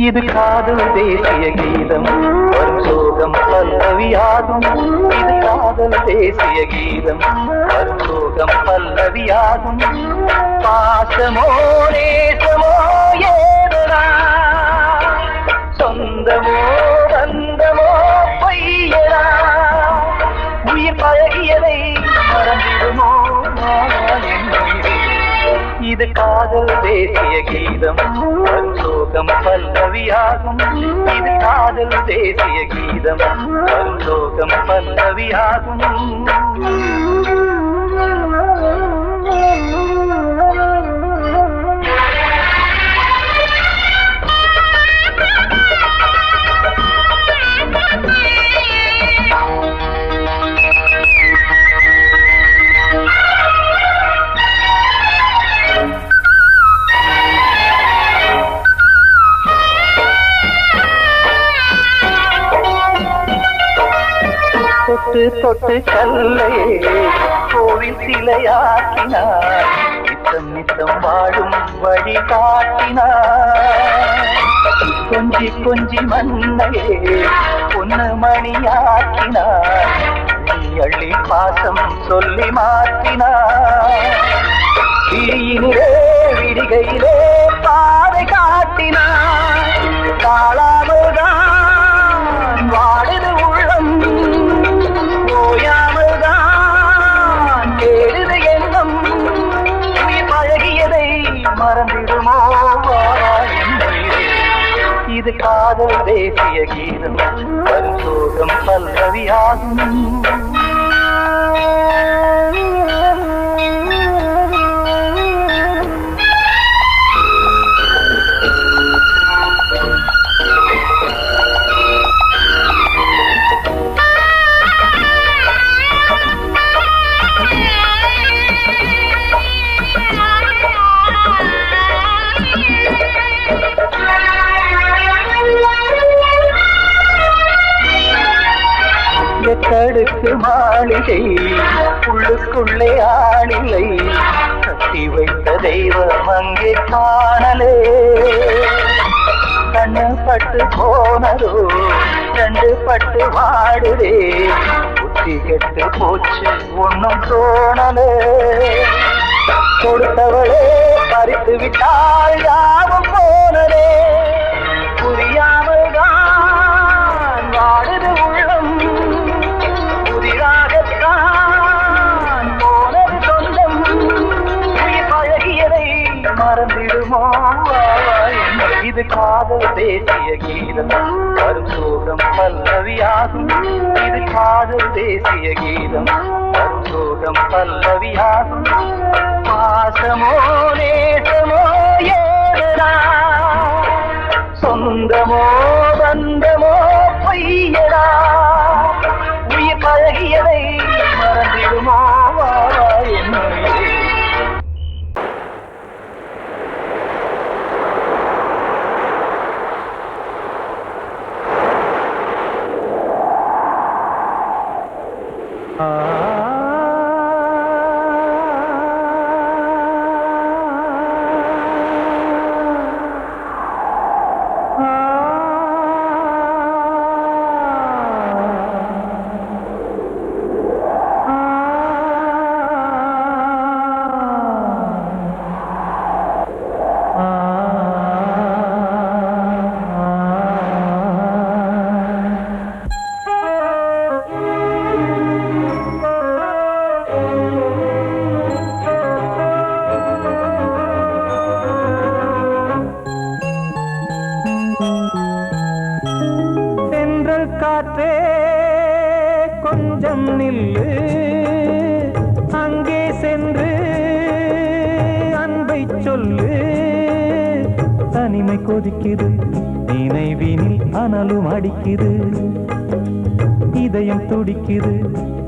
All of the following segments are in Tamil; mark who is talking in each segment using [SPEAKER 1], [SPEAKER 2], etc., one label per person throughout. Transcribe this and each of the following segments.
[SPEAKER 1] இது காதல் தேசிய கீதம் வரும் சோகம் பல்லவியாகும். இது காதல் தேசிய கீதம் வரும் சோகம் பல்லவியாகும். பாசமோ நேசமோ ஏதனா, சொந்தமோ பந்தமோ பொய்யனா, உயிர் பழகியதை மறந்திடுமோ இது காதல் தேசிய கீதம் வரும் சோகம் பல்லவியாகும். இது காதல் தேசிய கீதம் வரும் சோகம் பல்லவியாகும். தொட்டு தொட்டு கல்லையே கோவில் சிலையாக்கினார், நித்தம் நித்தம் வாழும் வழி காட்டினார். கொஞ்சி கொஞ்சி மண்ணையே பொன்னு மணியாக்கினார், அள்ளி பாசம் சொல்லி மாற்றினார். விழியினிலே விடிகையிலே பாதை காட்டினார், காளாமல்தான் வாடுது உள்ளம், ஓயாமல்தான் கேடுது எண்ணம். உயிர் பழகியதை மறந்திடுமோ இது காதல் தேசிய கீதம் வரும் சோகம் பல்லவியாகும். எட்டடுக்கு மாளிகை உள்ளுக்குள்ளே ஆளிலை, கட்டி வைத்த தெய்வம் அங்கே காணலே. கண்ணு பட்டு போனதோ ரெண்டு பட்டு வாடுதே, புத்தி கெட்டு போச்சு ஒன்னும் தோணலே. கொடுத்தவளே பறித்து விட்டால் யாவும் போனதே, புரியாமல் தான் வாடுது உள்ளம். புதிராகத்தான் போனது சொந்தம், உயிர் பழகியதை மறந்திடுமோ இது காதல் தேசிய கீதம் வரும் சோகம் பல்லவியாகும். இது காதல் தேசிய கீதம் வரும் சோகம் பல்லவியாகும். பாசமோ நேசமோ ஏதனா, சொந்தமோ பந்தமோ பொய்யடா, உயிர் பழகியதை மறந்திடுமோ என்ன.
[SPEAKER 2] காற்றே கொஞ்சம் நில்லு, அங்கே சென்று அன்பை சொல்லு. தனிமை கொதிக்குது, நினைவினில் அனலும் அடிக்குது, இதயம் துடிக்குது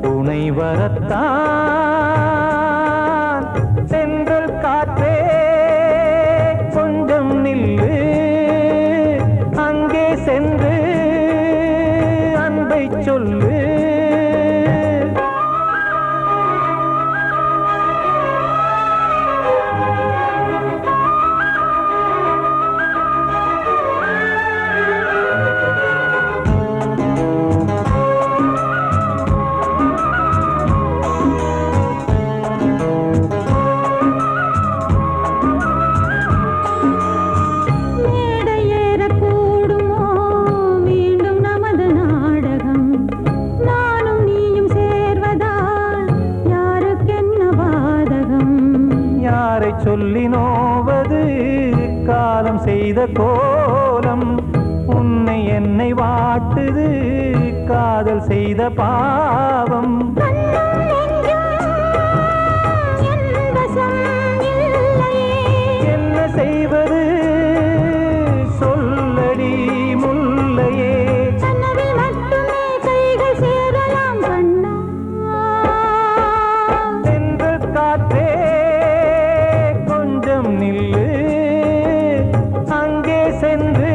[SPEAKER 2] துணை வரத்தான். சென்றல் காற்றே கொஞ்சம் நில்லு, அங்கே சென்று அன்பை சொல்லு. சொல்லி நோவது காலம் செய்த கோலம். உன்னை என்னை வாட்டுது காதல் செய்த பாவம். என்ன செய்வது சொல்லடி முல்லையே. சென்று காற்றே கொஞ்சம் நில்லு, அங்கே சென்று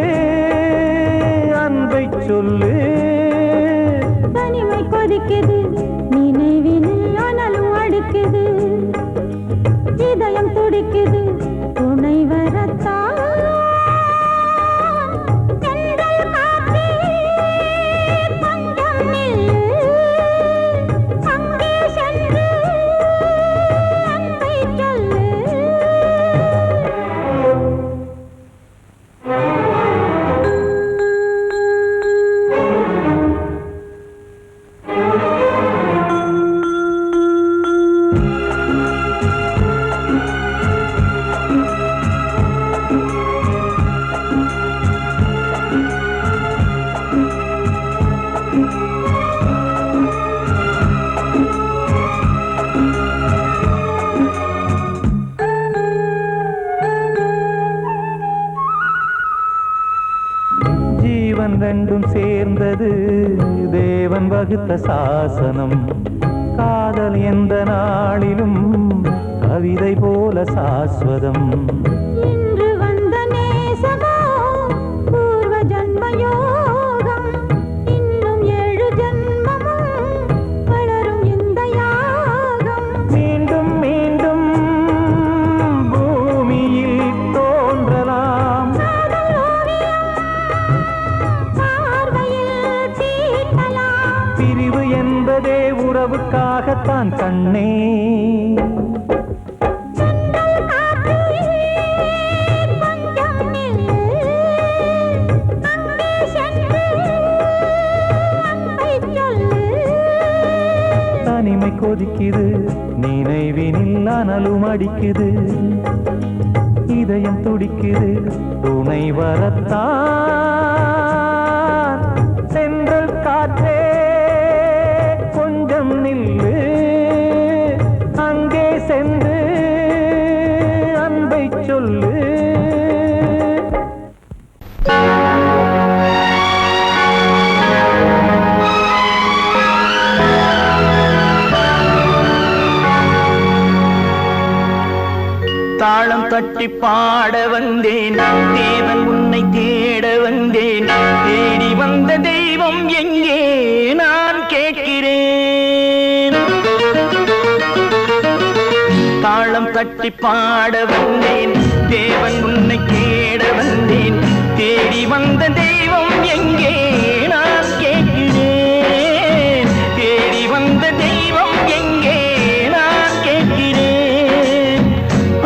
[SPEAKER 2] அன்பை சொல்லு.
[SPEAKER 3] தனிமை கொதிக்குது நினைவினில் அனலும் அடிக்குது, இதயம் துடிக்குது துணை வரத்தான். தென்றல் காற்றே கொஞ்சம் நில்லு, அங்கே சென்று அன்பை சொல்லு.
[SPEAKER 2] ஜீவன் ரெண்டும் சேர்ந்தது தேவன் வகுத்த சாசனம். காதல் எந்த நாளிலும் கவிதை போல சாஸ்வதம்.
[SPEAKER 3] இன்று வந்த நேசமோ பூர்வ ஜன்ம யோகம், இன்னும் 7 ஜன்மமும் வளரும் இந்த யாகம்.
[SPEAKER 2] மீண்டும் மீண்டும் பூமியில் தோன்றலாம்,
[SPEAKER 3] காதல் ஓவியம் பார்வையில் தீட்டலாம்.
[SPEAKER 2] பிரிவு என்பதே உறவுக்காகத்தான் கண்ணே.
[SPEAKER 3] தென்றல் காற்றே கொஞ்சம் நில்லு, அங்கே சென்று அன்பை சொல்லு.
[SPEAKER 2] தனிமை கொதிக்குது நினைவினில் அனலும் அடிக்குது, இதயம் துடிக்குது துணை வரத்தான். சென்றல் காற்றே கொஞ்சம் நில்லு, அங்கே சென்று அன்பை சொல்லு.
[SPEAKER 1] தாளம் தட்டி பாட வந்தேன், தேவன் உன்னை தேட வந்தேன். தேடி வந்த தெய்வம் எங்கே நான் கேட்கிறேன். தாளம் தட்டி பாட வந்தேன், தேவன் உன்னை தேட வந்தேன். தேடி வந்த தெய்வம் எங்கே நான் கேட்கிறேன். தேடி வந்த தெய்வம் எங்கே நான் கேட்கிறேன்.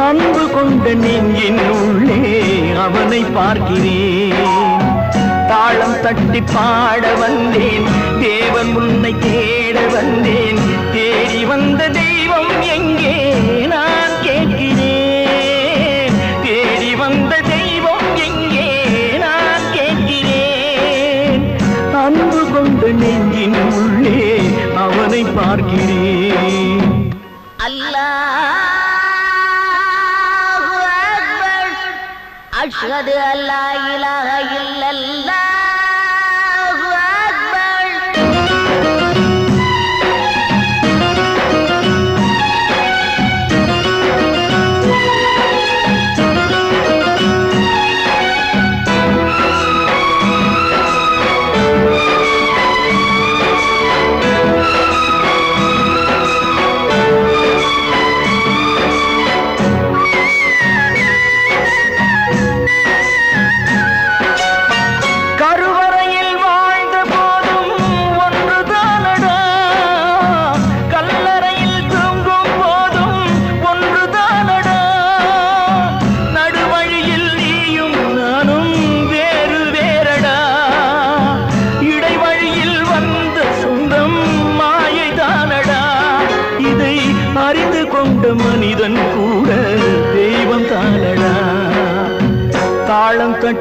[SPEAKER 1] அன்பு கொண்ட நெஞ்சின் உள்ளே அவனை பார்க்கிறேன். தாளம் தட்டி பாட வந்தேன், தேவன் உன்னை தேட வந்தேன். தேடி வந்த தெய்வம் எங்கே நான் கேட்கிறேன். தேடி வந்த தெய்வம் எங்கே நான் கேட்கிறேன். அன்பு கொண்ட நெஞ்சின் உள்ளே அவனை பார்க்கிறேன்.
[SPEAKER 4] அல்லாஹு அக்பர், அஷ்ஹது அல்லா இலாஹ இல்லல்லாஹு அக்பர்.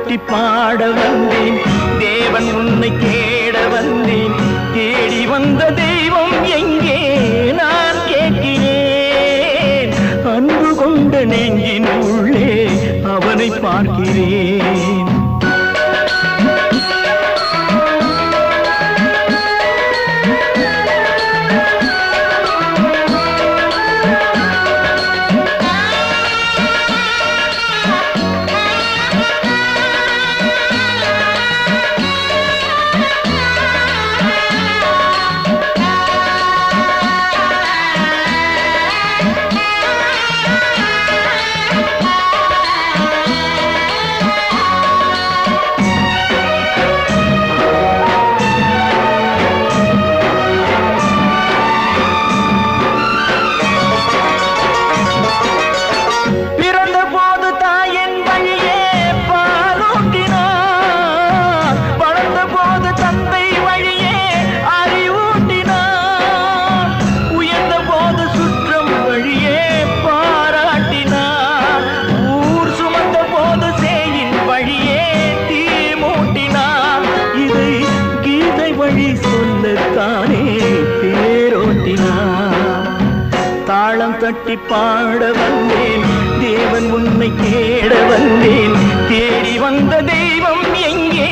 [SPEAKER 1] தட்டி பாட வந்தேன் தேவன் உன்னை தேட வந்தேன் தேடி வந்த தெய்வம் எங்கே நான் கேட்கிறேன் அன்பு கொண்ட நெஞ்சின் உள்ளே அவனை பார்க்கிறேன் தட்டி பாட வந்தேன் தேவன் உன்னை தேட வந்தேன் தேடி வந்த தெய்வம் எங்கே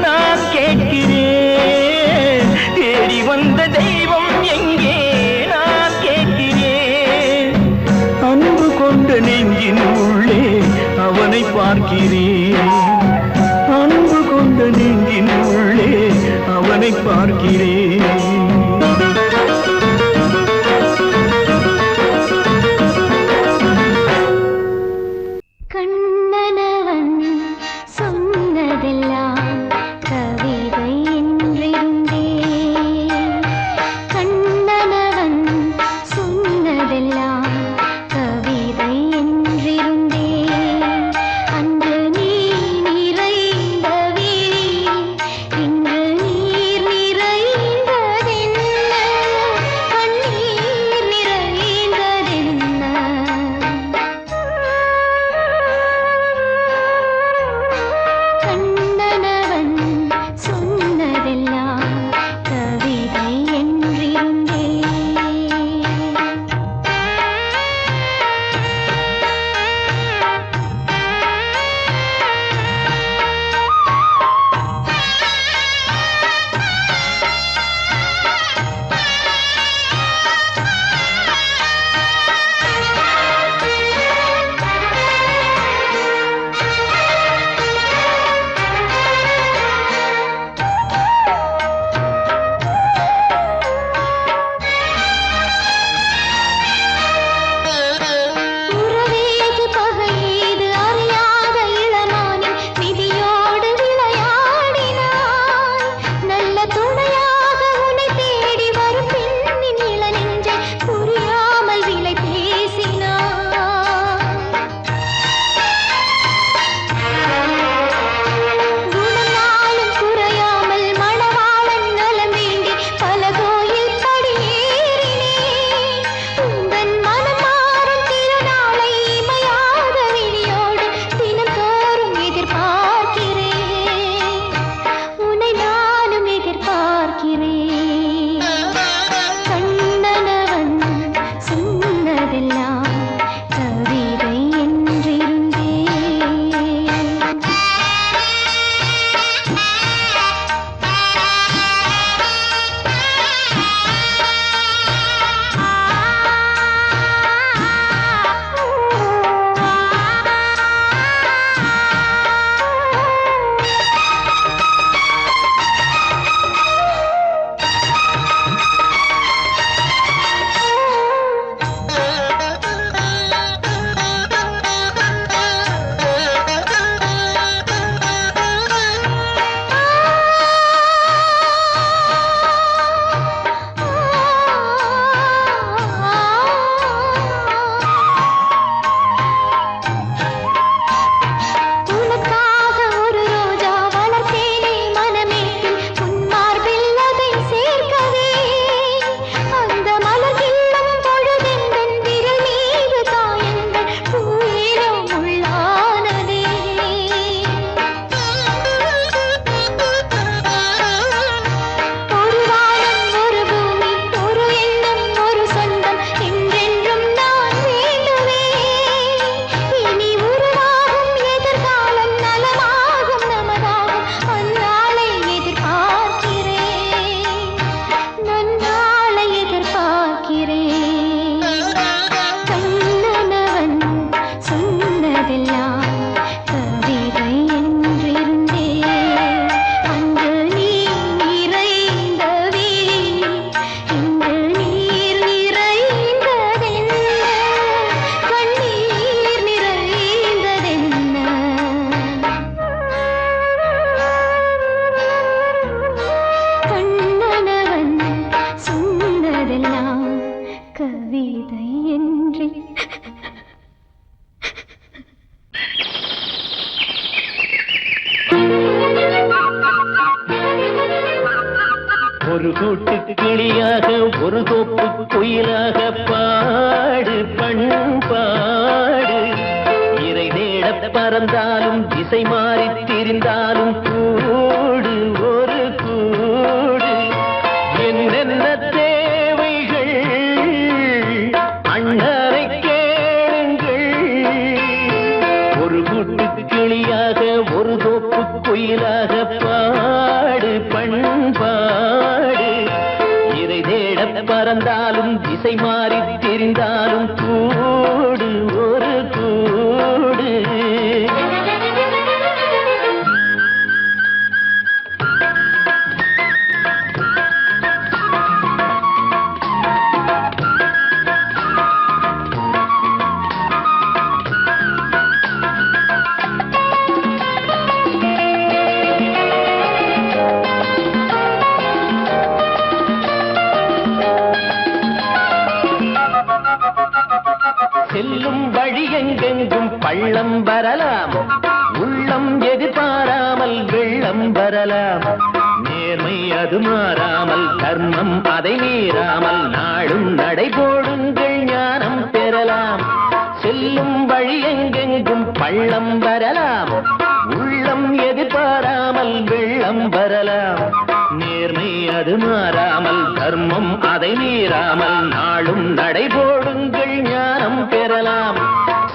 [SPEAKER 1] நான் கேட்கிறேன் தேடி வந்த தெய்வம் எங்கே நான் கேட்கிறேன் அன்பு கொண்ட நெஞ்சின் உள்ளே அவனை பார்க்கிறேன் அன்பு கொண்ட நெஞ்சின் உள்ளே அவனை பார்க்கிறேன்
[SPEAKER 3] நிறைந்த
[SPEAKER 1] ஒரு கூட்டு கிளியாக ஒரு தோப்பு குயிலாக பாடு பண்பாடு இறை தேட பறந்தாலும் திசை மாறி திரிந்தாலும் கூடு ஒரு கூடு என்னென்ன தேவைகள் அண்ணரை கேளுங்கள் ஒரு கூட்டு கிளியாக ஒரு தோப்பு குயிலாக பாடு பண்பாடு இறை தேட பறந்தாலும் திசை மாறி தெரிந்தாலும் கூடு ஒரு கூடு செல்லும் வழி எங்கெங்கும் பள்ளம் வரலாம் உள்ளம் எதிர்பாராமல் வெள்ளம் வரலாம் நேர்மை அது மாறாமல் தர்மம் அதை மீறாமல் நாளும் நடைபோடுங்கள் ஞானம் பெறலாம் செல்லும் வழி எங்கெங்கும் பள்ளம் வரலாம் உள்ளம் எதிர்பாராமல் வெள்ளம் வரலாம் நேர்மை அது மாறாமல் தர்மம் அதை மீறாமல் நாளும் நடைபோடுங்கள் ஞானம் பெறலாம்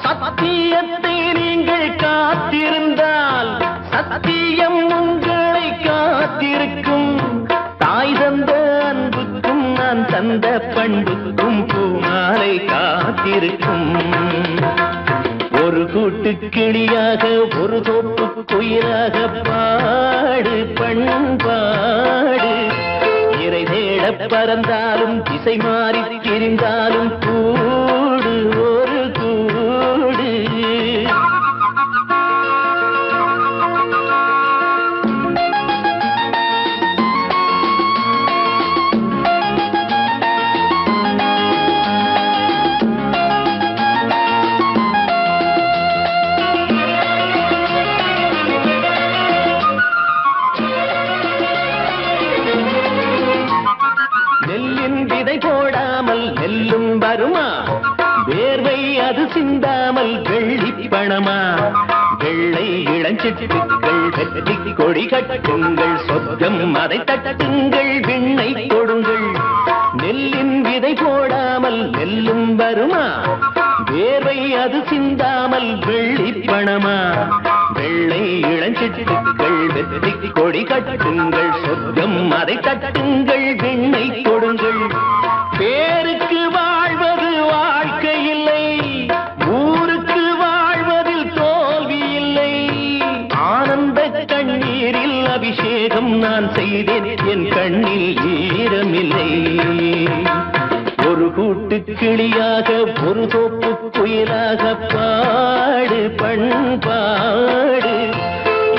[SPEAKER 1] சத்தியத்தை நீங்கள் காத்திருந்தால் சத்தியம் உங்களை காத்திருக்கும் தாய் தந்த அன்புக்கும் நான் தந்த பண்புக்கும் பூமாலை காத்திருக்கும் ஒரு கூட்டு கிளியாக ஒரு தோப்பு குயிலாக பாடு பண்பாடு இறை தேட பறந்தாலும் திசை மாறி திரிந்தாலும் கூடு ஒரு கூடு போடாமல் நெல்லும் வருமா வேர்வை அது சிந்தாமல் வெள்ளி பணமா வெள்ளை இளஞ்சிட்டுக்கள் வெற்றி கொடி கட்டுங்கள் சொர்க்கம் அதை தட்டுங்கள் விண்ணை கொடுங்கள் நெல்லின் விதை போடாமல் நெல்லும் வருமா வேர்வை அது சிந்தாமல் வெள்ளி பணமா வெள்ளை இளஞ்சிட்டுக்கள் வெற்றி கொடி கட்டுங்கள் சொர்க்கம் அதை தட்டுங்கள் விண்ணை கொடுங்கள் பேருக்கு வாழ்வது வாழ்க்கை இல்லை ஊருக்கு வாழ்வதில் தோல்வி இல்லை ஆனந்த கண்ணீரில் அபிஷேகம் நான் செய்தேன் என் கண்ணில் ஈரமில்லை ஒரு கூட்டு கிளியாக ஒரு தோப்பு குயிலாக பாடு பண்பாடு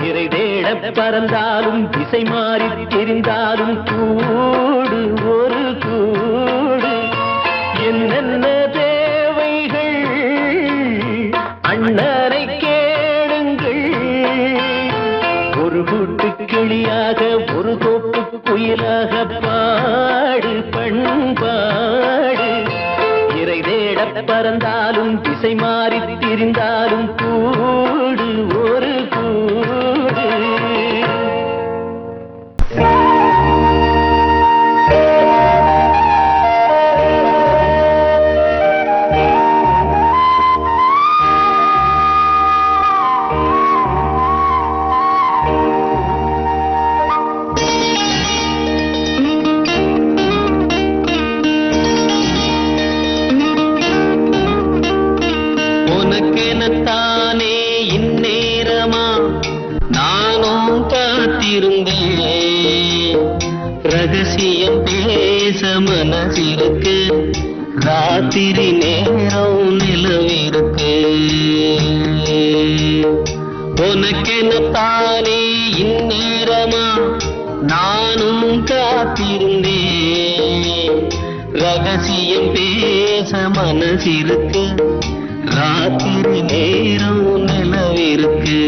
[SPEAKER 1] இறை தேட பறந்தாலும் திசை மாறி தெரிந்தாலும் கூடு ஒரு கூடு என்னென்ன தேவைகள் அண்ணரை கேளுங்கள் ஒரு கூட்டு கிளியாக ஒரு தோப்பு குயிலாக பாடு பண்பாடு இறை தேட பறந்தாலும் திசை மாறி திரிந்தாலும் கூடு ஒரு கூடு உனக்கெனத்தானே இந்நேரமா நானும் காத்திருந்தேன் ரகசியம் பேச மனசிருக்கு ராத்திரி நேரம் நிலவிருக்கு உனக்கெனத்தானே இந்நேரமா நானும் காத்திருந்தேன் ரகசியம் பேச மனசிருக்கு ராத்திரி நேரம் நிலவிருக்கு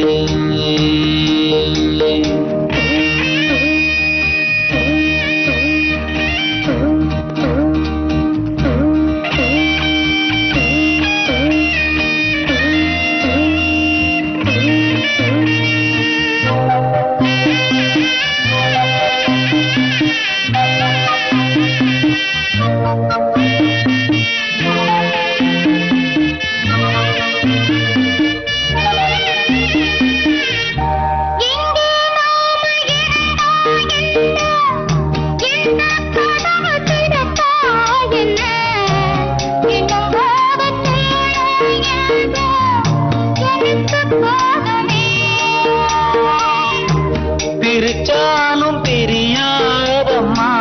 [SPEAKER 1] பிரிச்சாலும் பிரியாதம்மா,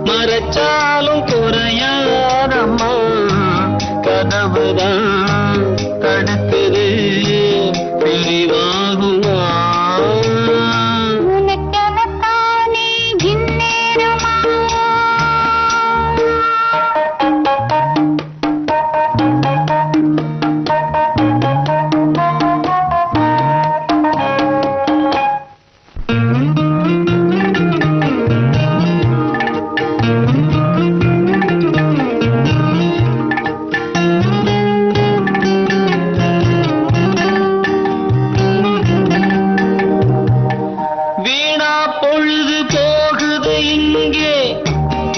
[SPEAKER 1] மறைச்சாலும் குறையாதம்மா, கதவுதான் தடுக்குது பிரிவாகுமா.
[SPEAKER 3] உனக்கெனத்தானே இந்நேரமா
[SPEAKER 1] வீணா பொழுது போகுது இங்கே,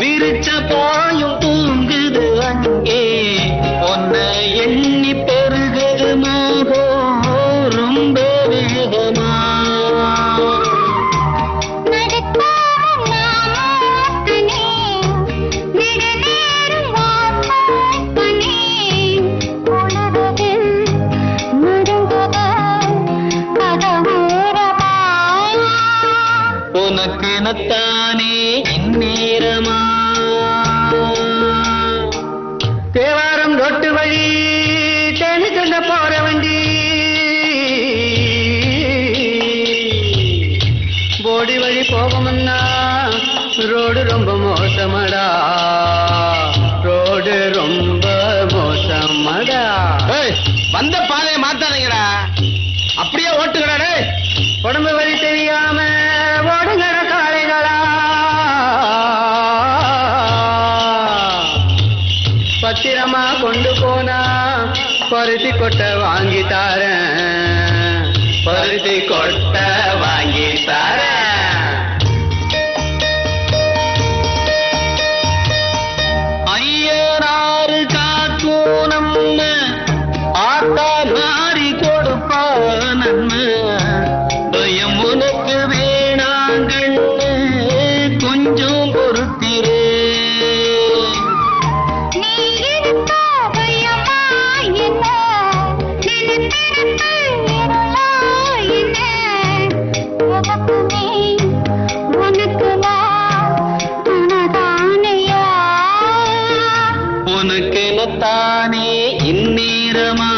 [SPEAKER 1] விரிச்ச பாயும் தூங்குது அங்கே, உன்னை எண்ணி பெருகுது மோகம் ரொம்ப வேகமா. உனக்கெனத்தானே இந்நேரமா. தேவாரம் ரொட்டு வழி தேனி சொல்ல போற வண்டி, போடி வழி போகமுன்னா ரோடு ரொம்ப மோசமடா, ரோடு ரொம்ப மோசமடா. வந்த பாதையை மாத்தாதீங்கடா, அப்படியே ஓட்டுக்கடா. உடம்பு வழி தெரியாம ஓடுங்கட காளைகளா, பத்திரமா கொண்டு போனா பருத்தி கொட்டை வாங்கி தாரேன், பருத்தி கொட்டை வாங்கி தாரேன். ஐயனாறு காக்கும் நம்ம ஆத்தா மாறி கொடுப்பா நன்மை, பயம் உனக்கு வேணாங்கண்ணு கொஞ்சம் பொறுத்திரே. உனக்கெனத்தானே இந்நேரமா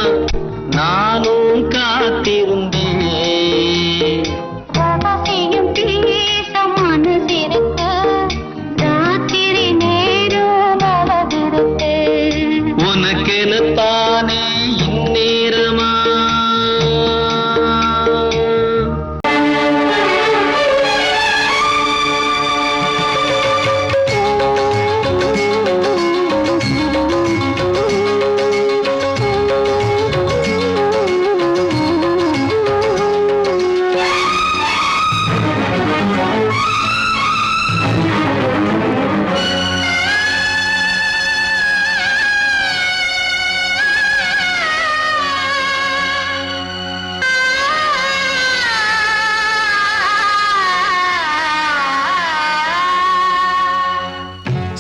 [SPEAKER 1] நானும் காத்திருந்தேன். உனக்கெனத்தானே இந்நேரமா.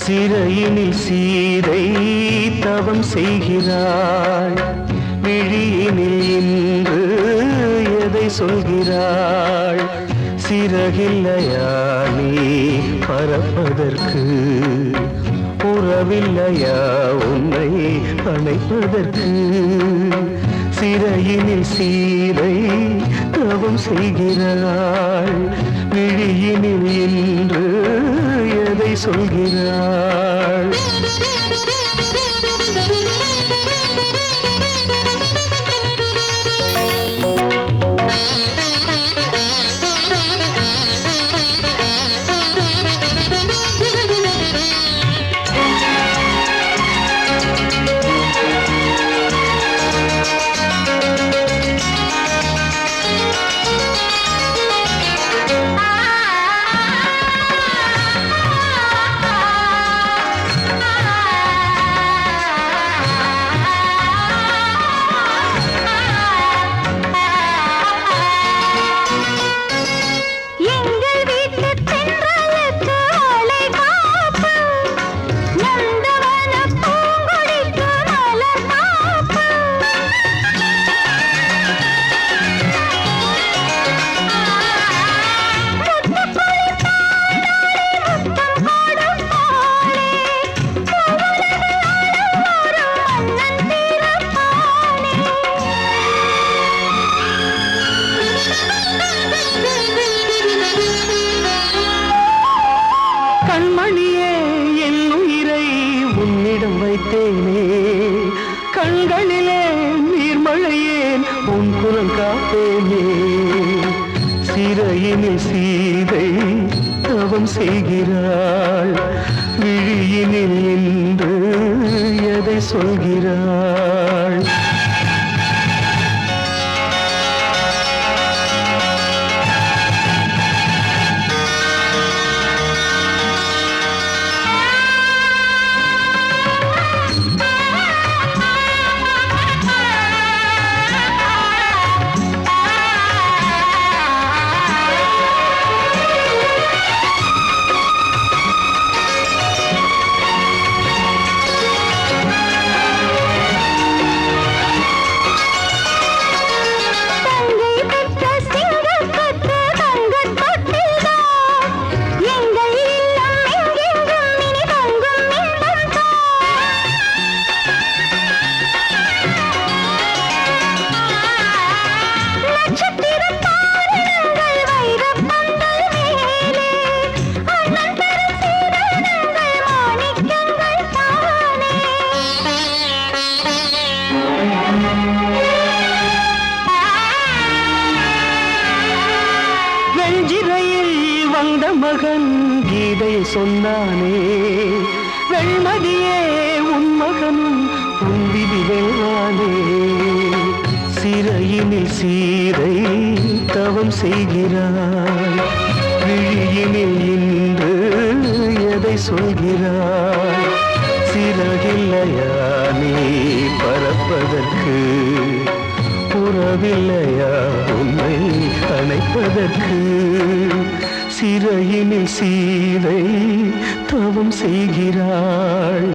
[SPEAKER 2] சிறையினில் சீதை தவம் செய்கிறாள், விழியினில் இன்று எதை சொல்கிறாள். சிறகில்லையா நீ பறப்பதற்கு, உறவில்லையா உன்னை அணைப்பதற்கு. சிறையினில் சீதை தவம் செய்கிறாள், விழியினில் இன்று எதை சொல்கிறாள். உன் குரல் காப்பேனே. சிறையினில் சீதை தவம் செய்கிறாள், விழியினில் இன்று எதை சொல்கிறாள்? வந்த மகன் கீதை சொன்னானே, வெண்மதியே உன் மகனும் உன் விதி வெல்வானே. சிறையினில் சீதை தவம் செய்கிறாள், விழியினில் இன்று எதை சொல்கிறாள்? சிறகில்லையா நீ பறப்பதற்கு, புறவில்லையா உன்னை அணைப்பதற்கு? சிறையினில் சீதை தவம் செய்கிறாள்.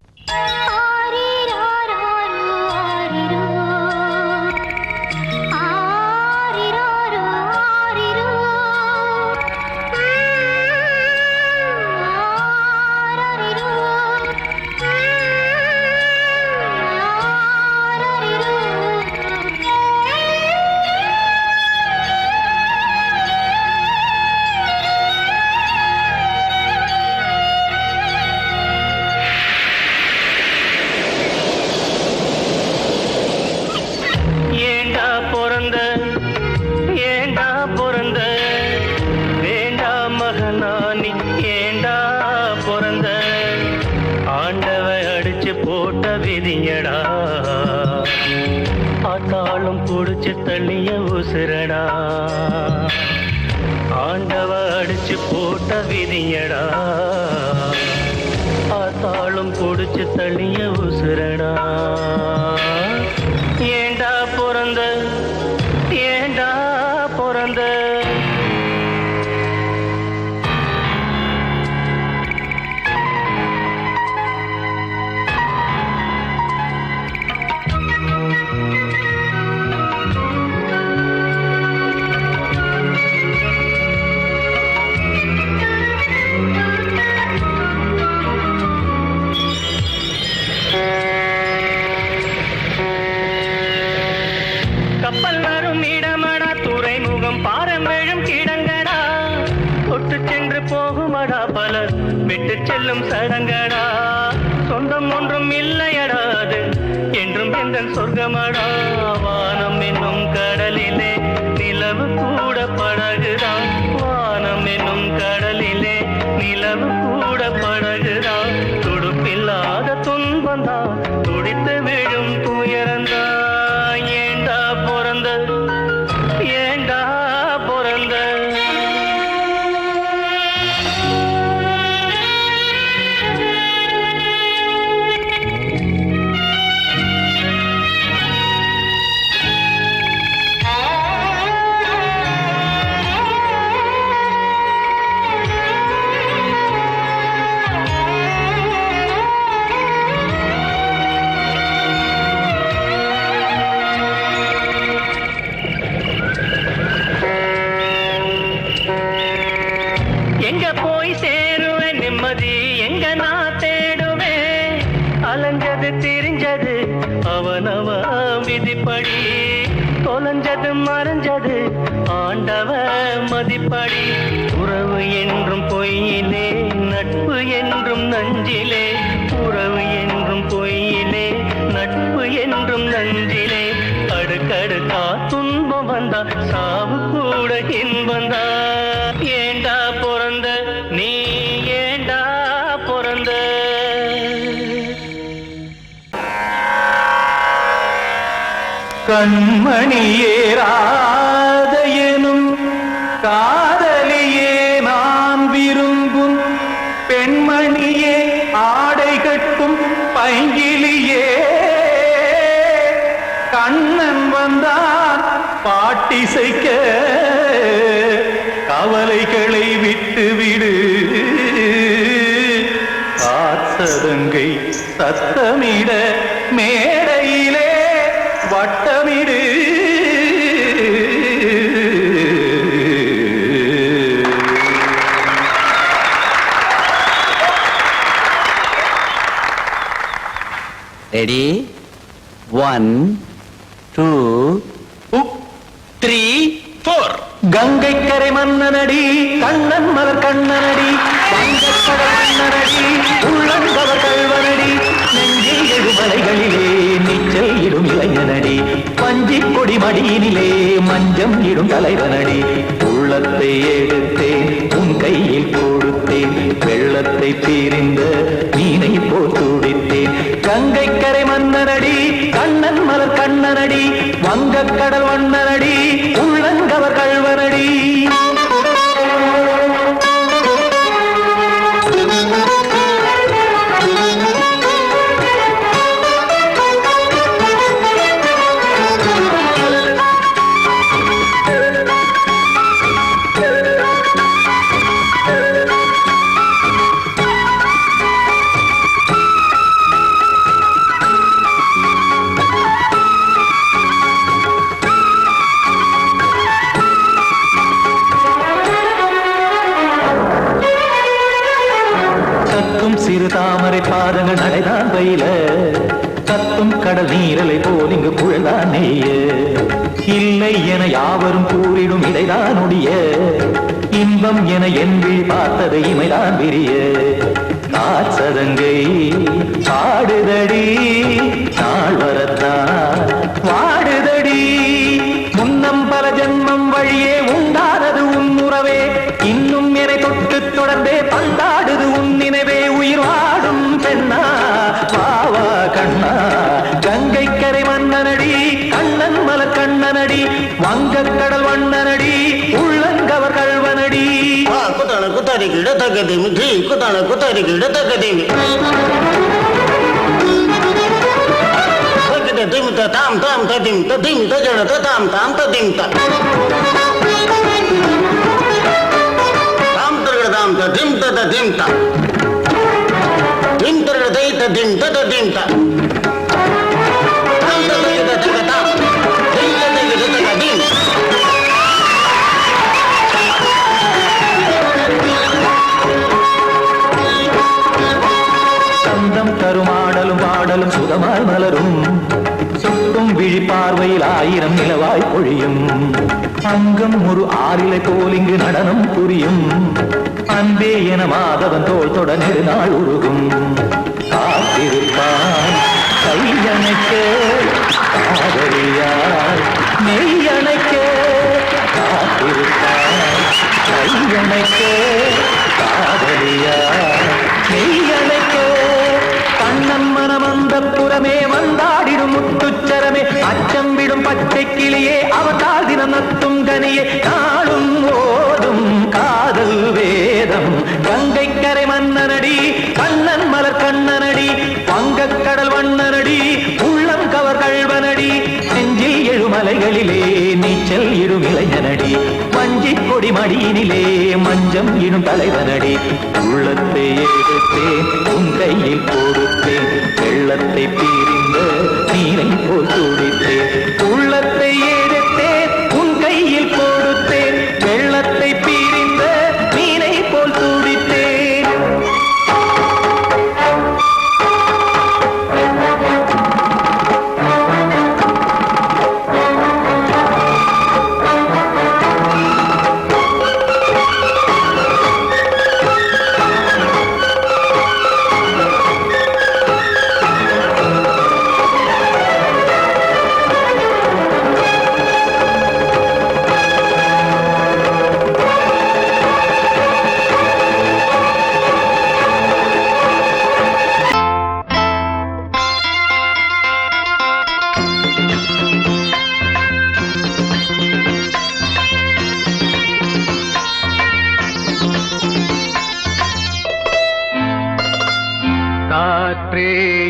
[SPEAKER 2] ஆத்தாளும் புடிச்சு தள்ளிய உசுரடா, ஆண்டவ அடிச்சு போட்ட விதியடா. ஆத்தாளும் புடிச்சு தள்ளிய உசுரடா. ஏண்டா பிறந்த, ஏண்டா பிறந்த? கப்பல் வரும் இடமடா, துறைமுகம் பாரம்பெழும் கிடங்கடா, தொட்டு சென்று போகுமடா பலர் விட்டு செல்லும் சடங்கடா. சொந்தம் ஒன்றும் இல்லையடா அது என்றும் எந்த சொர்க்கமடா. வானம் என்னும் கடலிலே நிலவு கூட படகுதான், வானம் என்னும் கடலிலே நிலவு கூட படகுதான். துடுப்பில்லாத துன்பந்தான், துடித்து விழும் துயரந்தான். ஏண்டா பிறந்த, ஏண்டா பிறந்த? எங்க போய் சேருவேன் நிம்மதி, எங்க நான் தேடுவேன்? அலைஞ்சது திரிஞ்சது அவனவ விதிப்படி, தொலைஞ்சது மறைஞ்சது ஆண்டவ மதிப்படி. உறவு என்றும் பொய்யிலே, நட்பு என்றும் நஞ்சிலே. உறவு என்றும் பொய்யிலே, நட்பு என்றும் நஞ்சிலே. அடுக்கடுக்கா துன்பம் வந்தா சாவு கூட இன்பந்தா. ஏண்டா பிறந்த நீ ஏண்டா பிறந்த. கண்மணியேராத எனும் காதலியே நான் விரும்பும் பெண்மணியே ஆடை கட்டும் பைங்கிலியே கண்ணன் வந்தான் பாட்டிசைக்க கவலைகளை விட்டு விடு. காத்ததங்கை சத்தமிட மேடையிலே வட்டமிடு.
[SPEAKER 1] ரெடி 1 2 3 4.
[SPEAKER 2] கங்கை கரை மன்னனடி கண்ணன் மலர் கண்ணனடி வங்கக்கடல் மன்னனடி உள்ளங்கவர் கல்வனடி நெஞ்சில் எழுமலைகளிலே நீச்சல் இடும் இளைஞனடி பஞ்சிக் கொடி மடியினிலே மஞ்சம் இடும் தலைவனடி. உள்ளத்தை எடுத்தேன் உன் கையில் கொடுத்தேன் வெள்ளத்தை பிரிந்த மீனை போல் துடித்தேன். கங்கை கரை மன்னனடி கண்ணன் மலர் கண்ணனடி வங்கக்கடல் வண்ணனடி உள்ளங்கவர் கல்வனடி. சிறு தாமரை பாதங்கள் நடைதான் பயில கத்தும் கடல் நீரலை போல் இங்கு குழல்தான் நெய்ய. இல்லை என யாவரும் கூறிடும் இடைதான் ஒடிய இன்பம் என என்பி பார்த்தது இமைதான் விரிய. காசதங்கை பாடுதடி நாள் வரத்தான் வாடுதடி. முன்னம் பல ஜென்மம் வழியே உண்டானது உன் உறவே இன்னும் என்னை தொட்டு தொடர்ந்தே பந்தாடுது உன் நினைவே. உயிர் வாடும் பெண்ணா பாவா கண்ணா கங்கை கரை மன்னனடி கண்ணன் மலர் கண்ணனடி வங்கக்கடல் வண்ணனடி உள்ளங்கவர் கல்வனடி.
[SPEAKER 5] குத்தான குத்தாரிக்கு இடத்தக்கதேமி ஜி குத்தான குத்தாரிக்கு இடத்தக்கதேமி திமித்த தாம் தாம் ததிம் ததிம் தஜன தாம் தாம் ததிம் தாம் தாம் ததிம் ததிம் தாம் திம் தர தை ததிம் ததிம் தாம் தாம் ததிம் ததிம் தாம் திம் ததிம் ததிம்.
[SPEAKER 2] சந்தம் தருமாடலும் பாடலும் சுகமாய் மலரும் சுட்டும் விழி பார்வையில் ஆயிரம் நிலவாய் பொழியும். அங்கம் ஒரு ஆறிலை போல் இங்கு நடனம் புரியும். அன்பே என மாதவன் தோள் தொட நெடுநாள் உருகும். காத்திருப்பான் கையணைக்க காதலியார் மெய்யணைக்க. காத்திருப்பான் கையணைக்க காதலியார் மெய்யணைக்க. கண்ணன் மனமந்த புறமே வந்தாடிடும் முத்துச்சரமே அச்சம் விடும் பச்சை கிளியே அவதால் தினம் நத்தும் கனியே நாளும் ஓதும் காதல் வேதம். கங்கை கரை மன்னனடி கண்ணன் மலர் கண்ணனடி வங்கக்கடல் வண்ணனடி உள்ளம் கவர் கல்வனடி. நெஞ்சில் எழுமலைகளிலே நீச்சல் இடும் இளைஞனடி வஞ்சிக் கொடி மடியினிலே மஞ்சம் இடும் தலைவனடி. உள்ளத்தை எடுத்தேன் உன் கையில் கொடுத்தேன் வெள்ளத்தை பிரிந்த நீரை போல் துடித்தேன். உள்ளத்தை எடுத்தேன் உன் கையில் கொடுத்தேன் வெள்ளத்தை பிரிந்த நீரை போல் துடித்தேன்.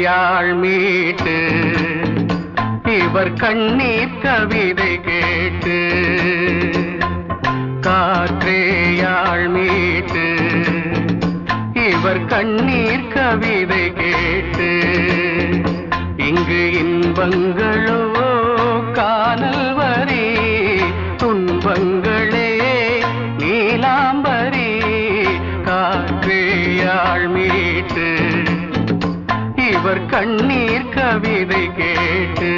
[SPEAKER 2] யாழ் மீட்டு இவர் கண்ணீர் கவிதை கேட்டு காற்றே யாழ் மீட்டு இவர் கண்ணீர் கவிதை கேட்டு இங்கு இன்பங்களோ காணல் வரி துன்பங்களே நீலாம்பரி காற்றே யாழ் மீட்டு இவர் கண்ணீர் கவிதை கேட்டு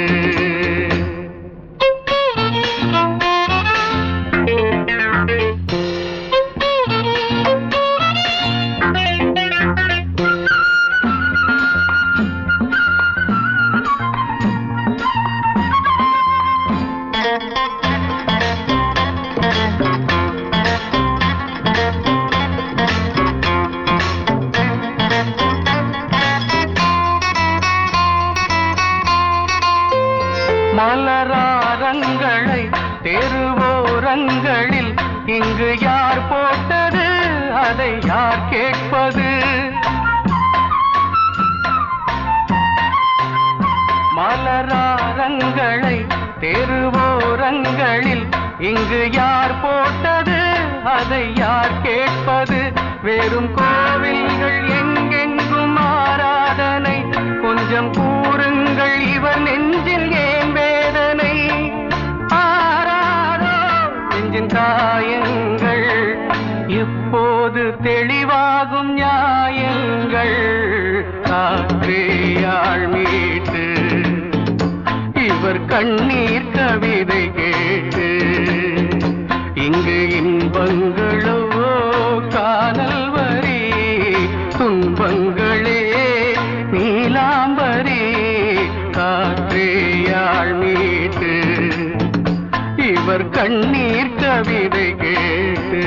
[SPEAKER 2] மலராரங்களை தெருவோரங்களில் இங்கு யார் போட்டது அதை யார் கேட்பது மலராரங்களை தெருவோரங்களில் இங்கு யார் போட்டது அதை யார் கேட்பது வெறும் கோவில்கள் எங்கெங்கும் ஆராதனை கொஞ்சம் கூறுங்கள் இவர் நெஞ்சில் ஏன் வேதனை ஆராரோ நெஞ்சின் காயங்கள் இப்போது தெளிவாகும் நியாயங்கள் காற்றே யாழ் மீட்டு இவர் கண்ணீர் கவிதை கேட்டு இங்கு இன்பங்களோ காணல் வரி துன்பங்களே நீலாம்பரி காற்றே யாழ் மீட்டு இவர் கண்ணீர் கவிதை கேட்டு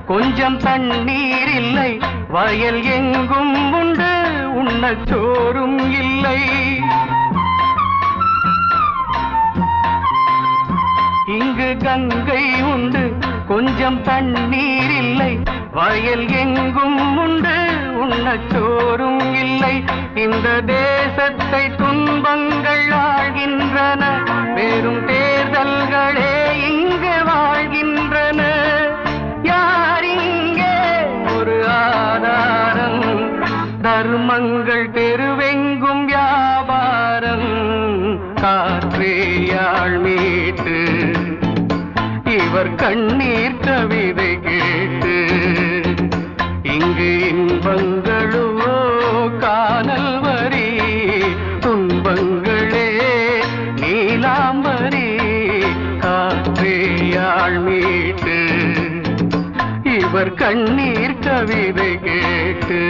[SPEAKER 2] கொஞ்சம் தண்ணீர் இல்லை வயல் எங்கும் உண்டு உண்ணச் சோறும் இல்லை இங்கு கங்கை உண்டு கொஞ்சம் தண்ணீர் இல்லை வயல் எங்கும் உண்டு உண்ணச் சோறும் இல்லை இந்த தேசத்தை துன்பங்கள் ஆழ்கின்றன வெறும் தேர்தல்களே இங்கு வாழ்கின்றன தர்மங்கள் தெருவெங்கும் வியாபாரம் காற்றே யாழ் மீட்டு இவர் கண்ணீர் கவிதை கேட்டு இங்கு இன்பங்களோ காணல் வரி துன்பங்களே நீலாம்பரி காற்றே யாழ் மீட்டு இவர் கண்ணீர் கவிதை கேட்டு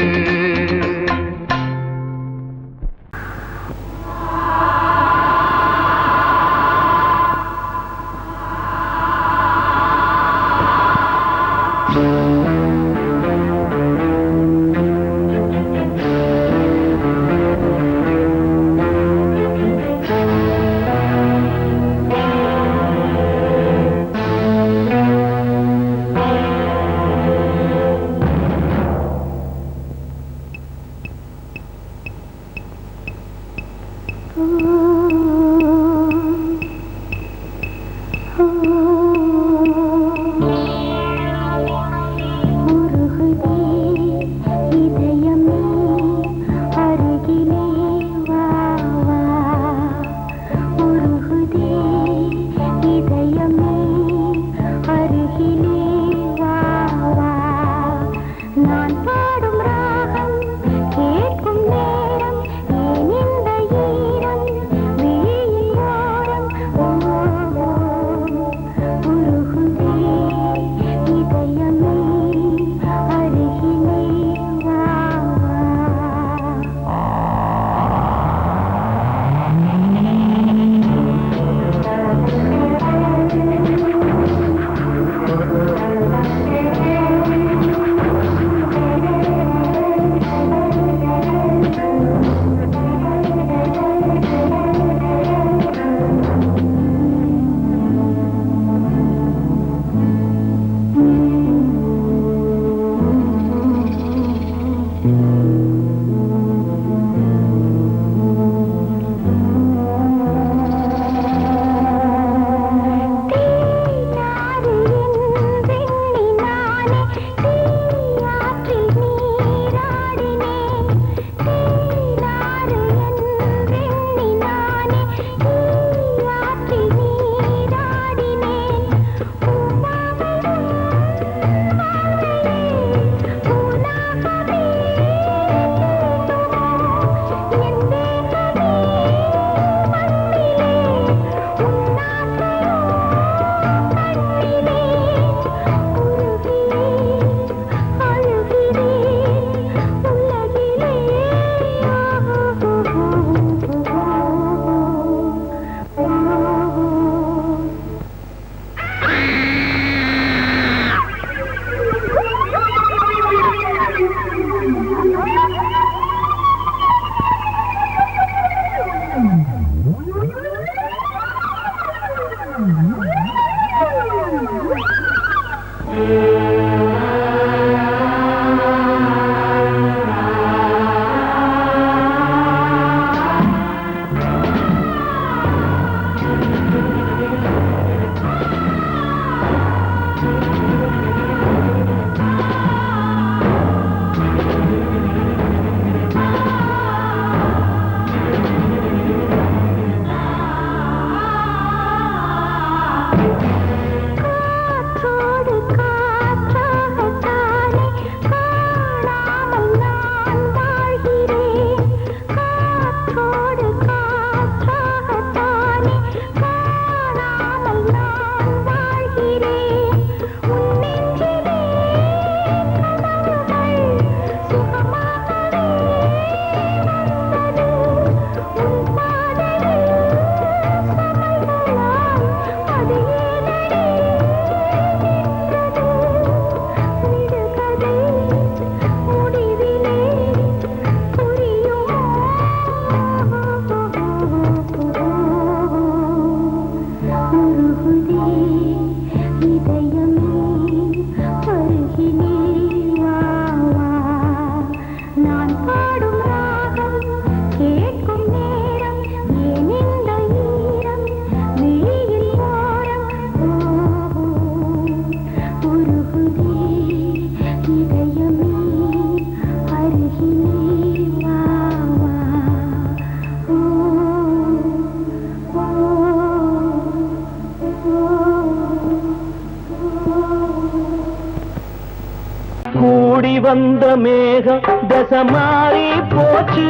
[SPEAKER 2] கூடி வந்த மேகம் தசை மாறி போச்சு,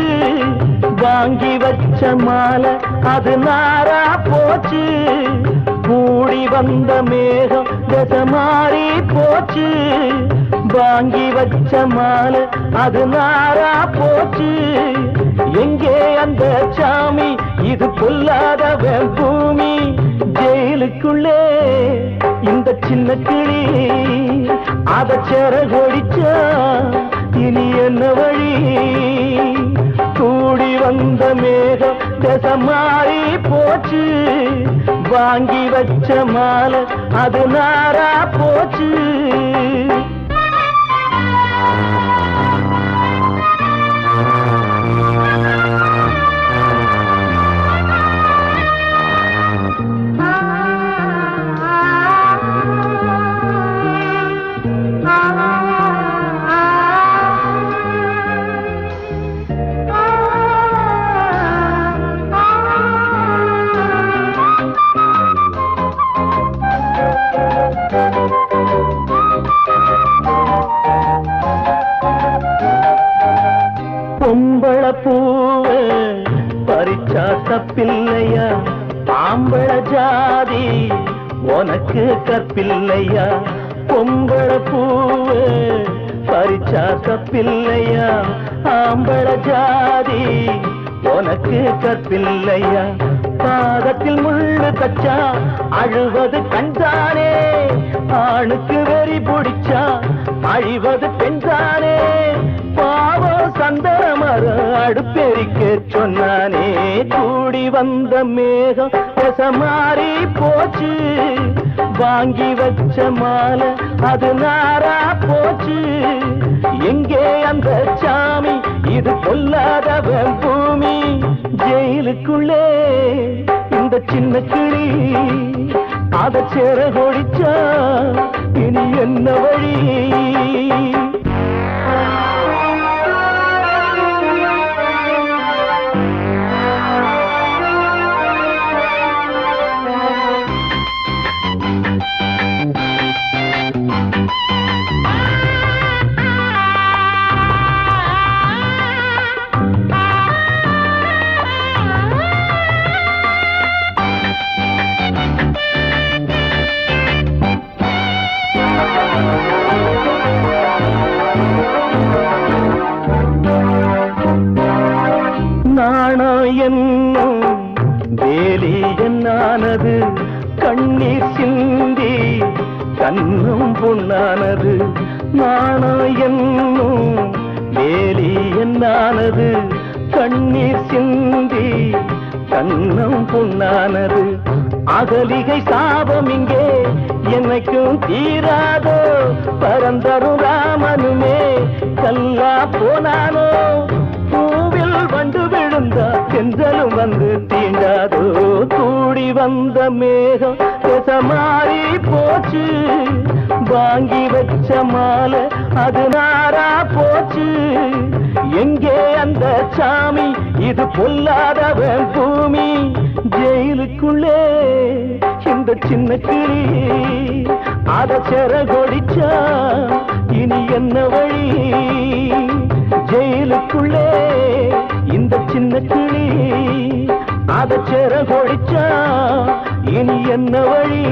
[SPEAKER 2] வாங்கி வச்ச மாலை அது நாரா போச்சு. கூடி வந்த மேகம் தசை மாறி போச்சு, வாங்கி வச்ச மாலை அது நாரா போச்சு. எங்கே அந்த சாமி, இது பொல்லாதவன் பூமி. ஜெயிலுக்குள்ளே இந்த சின்ன கிளி அத சிறகொடிச்சா இனி என்ன வழி. கூடி வந்த மேகம் தசை மாறி போச்சு, வாங்கி வச்ச மாலை அது நாரா போச்சு. பொம்பள பூவ பறிச்சா தப்பில்லையா, ஆம்பள ஜாதி உனக்கு கற்பில்லையா. பொம்பள பூவ பறிச்சா தப்பில்லையா, ஆம்பள ஜாதி உனக்கு கற்பில்லையா. பாதத்தில் முள்ளு தச்சா அழுவது கண்தானே, ஆணுக்கு வெறி பிடிச்சா அழிவது பெண்தானே. பாவம் சந்தன மரம் அடுப்பெரிக்க சொன்னானே. கூடி வந்த மேகம் தசை மாறி போச்சு, வாங்கி வச்ச மாலை அது நாரா போச்சு. எங்கே அந்த சாமி, இது பொல்லாதவன் பூமி. ஜெயிலுக்குள்ளே இந்த சின்ன கிளி அத சிறகொடிச்சா இனி என்ன வழி. என்னும் வேலி என்னானது, கண்ணீர் சிந்தி கண்ணும் பொன்னானது. நாணம் என்னும் வேலி என்னானது, கண்ணீர் சிந்தி கண்ணம் புண்ணானது அகலிகை சாபம் இங்கே என்னைக்கும் தீராதோ பரந்தரும் ராமனுமே கல்லா போனானோ பூவில் வண்டு விழுந்தா சென்றலும் வந்து தீண்டாதோ கூடி வந்த மேகம் மாறி போச்சு வாங்கி வச்ச மாலை அது நாரா போச்சு எங்கே அந்த சாமி இது பொல்லாதவன் பூமி ஜெயிலுக்குள்ளே இந்த சின்ன கிளி அத செரகொடிச்சா இனி என்ன வழி ஜெயிலுக்குள்ளே இந்த சின்ன கிளி அத செரகொடிச்சா இனி என்ன வழி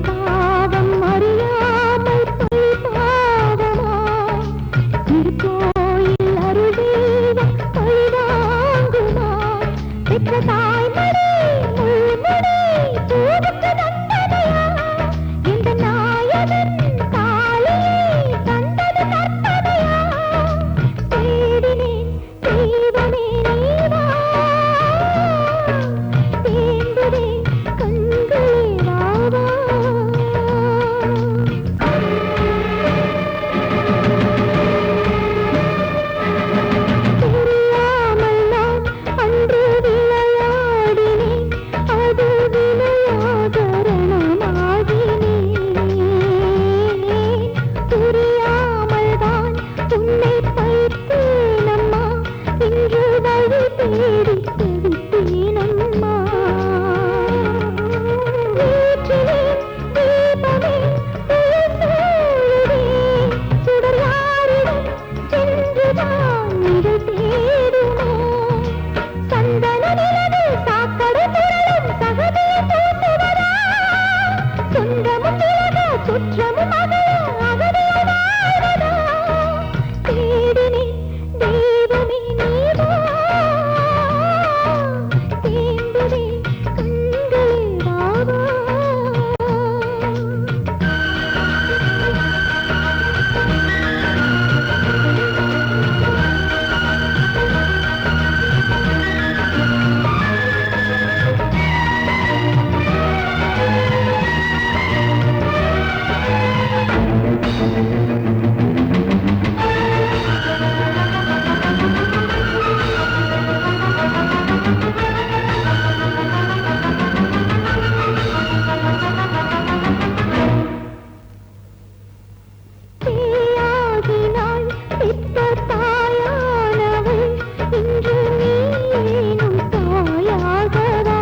[SPEAKER 3] பாவம் அறியாமல் பொய் பாவமா திருக்கோயில் அருள் தெய்வம் பழிவாங்குமா பெற்ற தாய்மொழி முள்மொழி தூதுக்கு தந்ததையா இந்த நாயகன் தாலியை தந்தது கற்பனையா தேடினேன் தெய்வமே நீவா தேம்புதே கண்களே வாவா தெரியாமல் நான் அன்று விளையாடினேன் அது விளையாடரணமாகினேன் புரியாமல் தான் உன்னை பைத்தேனம்மா இன்று வழி தேடி தவித்தேனம்மா வீட்டிலே தீபமே சூழுதே சுடர் யாரிடம் சென்றுதான் நிழல் தேடுமோ சந்தன நிலவு சாக்கடை புரளும் சகதியை தூண்டுவதா சொந்தமும் விலக சுற்றமும் அகல அகதியை வாழ்வதா தேடினேன் தெய்வமே நீவா தேம்புதே கண்களே வாவா தேயாகினாள் பெற்ற தாயானவள் இன்று நீ ஏனும் தாயாகவா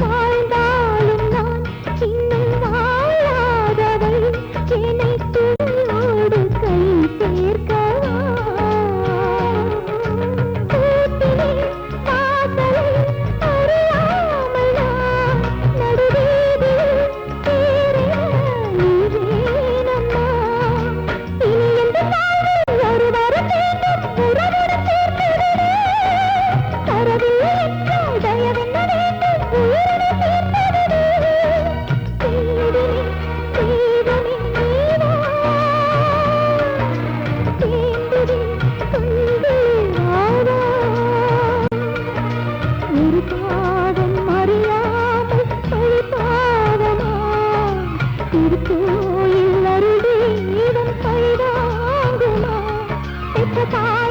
[SPEAKER 3] வாழ்ந்தாலும் நான் இன்னும் வாழாதவள் என்னை துணையோடு கை சேர்க்கவா கூட்டிலே வாசலை அறியாமல் நான் நடுவீதியில் தேறினேனம்மா இனி எந்த நாளில் ஒருவரும் வேண்டும் உறவுடன் சேர்த்திடுவே தரவில்லை என்றால் தயவென்ன வேண்டும் உயிரினை சேர்த்திடுவே தேடினேன் தெய்வமே நீவா தேம்புதே கண்களே வாவா ஒரு பாவம் அறியாமல் பழி பாவமா திருக்கோயில் அருள் தெய்வம் பழிவாங்குமா பெற்ற தாய்